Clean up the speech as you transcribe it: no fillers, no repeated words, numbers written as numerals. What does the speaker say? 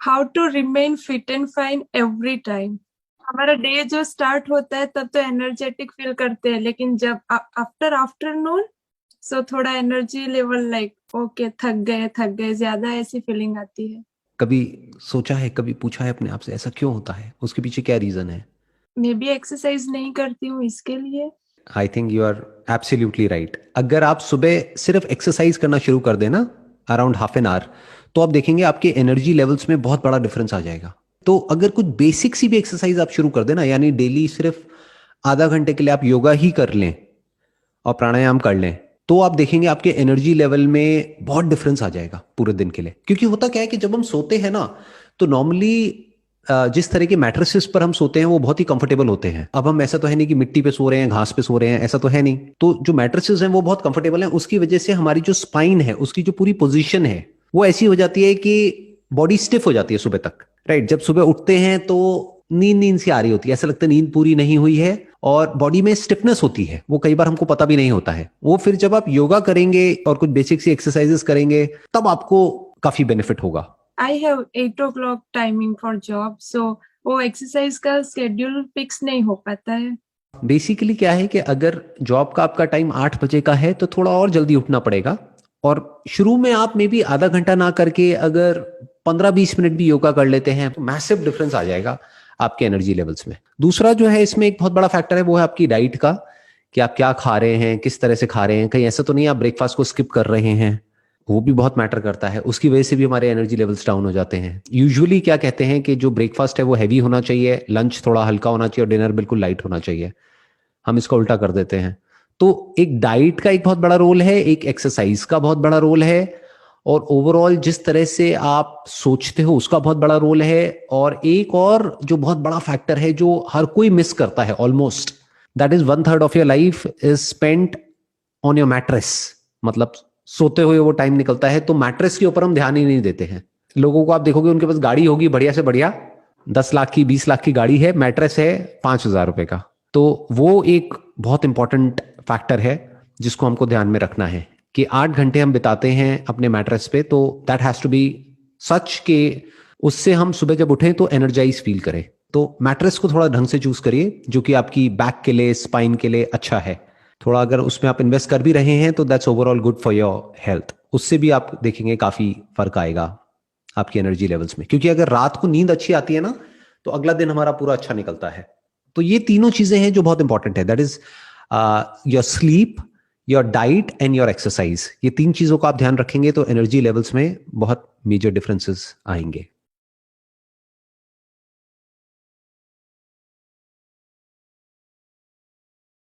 How to remain fit and fine every time. हमारा day जो start होता है तब तो एनर्जेटिक फील करते हैं, लेकिन जब आफ्टर आफ्टरनून सो थोड़ा एनर्जी लेवल लाइक ओके थक गए ज्यादा, ऐसी फीलिंग आती है। कभी सोचा है, कभी पूछा है अपने आप से ऐसा क्यों होता है, उसके पीछे क्या रीजन है? मे बी एक्सरसाइज नहीं करती हूँ इसके लिए। I think you are absolutely right. अगर आप सुबह सिर्फ एक्सरसाइज करना शुरू कर देना अराउंड हाफ एन आवर, तो आप देखेंगे आपके एनर्जी लेवल्स में बहुत बड़ा डिफरेंस आ जाएगा। तो अगर कुछ बेसिक सी भी एक्सरसाइज आप शुरू कर देना, यानी डेली सिर्फ आधा घंटे के लिए आप योगा ही कर लें और प्राणायाम कर लें, तो आप देखेंगे आपके एनर्जी लेवल में बहुत डिफरेंस आ जाएगा पूरे दिन के लिए। क्योंकि होता क्या है कि जब हम सोते हैं ना, तो नॉर्मली जिस तरह के मैट्रेसेस पर हम सोते हैं वो बहुत ही कंफर्टेबल होते हैं। अब हम ऐसा तो है नहीं कि मिट्टी पे सो रहे हैं, घास पे सो रहे हैं, ऐसा तो है नहीं। तो जो मैट्रेसेस हैं वो बहुत कंफर्टेबल हैं, उसकी वजह से हमारी जो स्पाइन है, उसकी जो पूरी पोजीशन है वो ऐसी हो जाती है कि बॉडी स्टिफ हो जाती है सुबह तक। राइट, जब सुबह उठते हैं तो नींद नींद सी आ रही होती है, ऐसा लगता है नींद पूरी नहीं हुई है, और बॉडी में स्टिफनेस होती है, वो कई बार हमको पता भी नहीं होता है। वो फिर जब आप योगा करेंगे और कुछ बेसिक सी एक्सरसाइजेस करेंगे तब आपको काफी बेनिफिट होगा। I have 8 o'clock timing for job, so वो एक्सरसाइज का शेड्यूल फिक्स नहीं हो पाता है। बेसिकली क्या है कि अगर जॉब का आपका टाइम 8 बजे का है तो थोड़ा और जल्दी उठना पड़ेगा, और शुरू में आप मे बी आधा घंटा ना करके अगर 15-20 मिनट भी योगा कर लेते हैं तो मैसिव डिफरेंस आ जाएगा आपके एनर्जी लेवल्स में। दूसरा जो है इसमें एक बहुत बड़ा फैक्टर है, वो है आपकी डाइट का, कि आप क्या खा रहे हैं, किस तरह से खा रहे हैं। कहीं ऐसा तो नहीं आप ब्रेकफास्ट को स्किप कर रहे हैं, वो भी बहुत मैटर करता है। उसकी वजह से भी हमारे एनर्जी लेवल्स डाउन हो जाते हैं। यूजुअली क्या कहते हैं कि जो ब्रेकफास्ट है वो हैवी होना चाहिए, लंच थोड़ा हल्का होना चाहिए और डिनर बिल्कुल लाइट होना चाहिए। हम इसका उल्टा कर देते हैं। तो एक डाइट का एक बहुत बड़ा रोल है, एक एक्सरसाइज का बहुत बड़ा रोल है, और ओवरऑल जिस तरह से आप सोचते हो उसका बहुत बड़ा रोल है। और एक और जो बहुत बड़ा फैक्टर है जो हर कोई मिस करता है almost, that is 1/3 of your life is spent on your mattress. मतलब सोते हुए वो टाइम निकलता है, तो मैट्रेस के ऊपर हम ध्यान ही नहीं देते हैं। लोगों को आप देखोगे उनके पास गाड़ी होगी बढ़िया से बढ़िया, 10 लाख की 20 लाख की गाड़ी है, मैट्रेस है 5,000 रुपए का। तो वो एक बहुत इंपॉर्टेंट फैक्टर है जिसको हमको ध्यान में रखना है, कि 8 घंटे हम बिताते हैं अपने मैट्रेस पे, तो दैट हैज टू बी सच के उससे हम सुबह जब उठें तो एनर्जाइज फील करें। तो मैट्रेस को थोड़ा ढंग से चूज करिए जो कि आपकी बैक के लिए, स्पाइन के लिए अच्छा है। थोड़ा अगर उसमें आप इन्वेस्ट कर भी रहे हैं तो that's overall good for your health. उससे भी आप देखेंगे काफी फर्क आएगा आपकी एनर्जी लेवल्स में। क्योंकि अगर रात को नींद अच्छी आती है ना, तो अगला दिन हमारा पूरा अच्छा निकलता है। तो ये तीनों चीजें हैं जो बहुत इंपॉर्टेंट है, that is your sleep, your diet and your exercise. ये तीन चीजों का आप ध्यान रखेंगे तो एनर्जी लेवल्स में बहुत मेजर डिफरेंसेस आएंगे।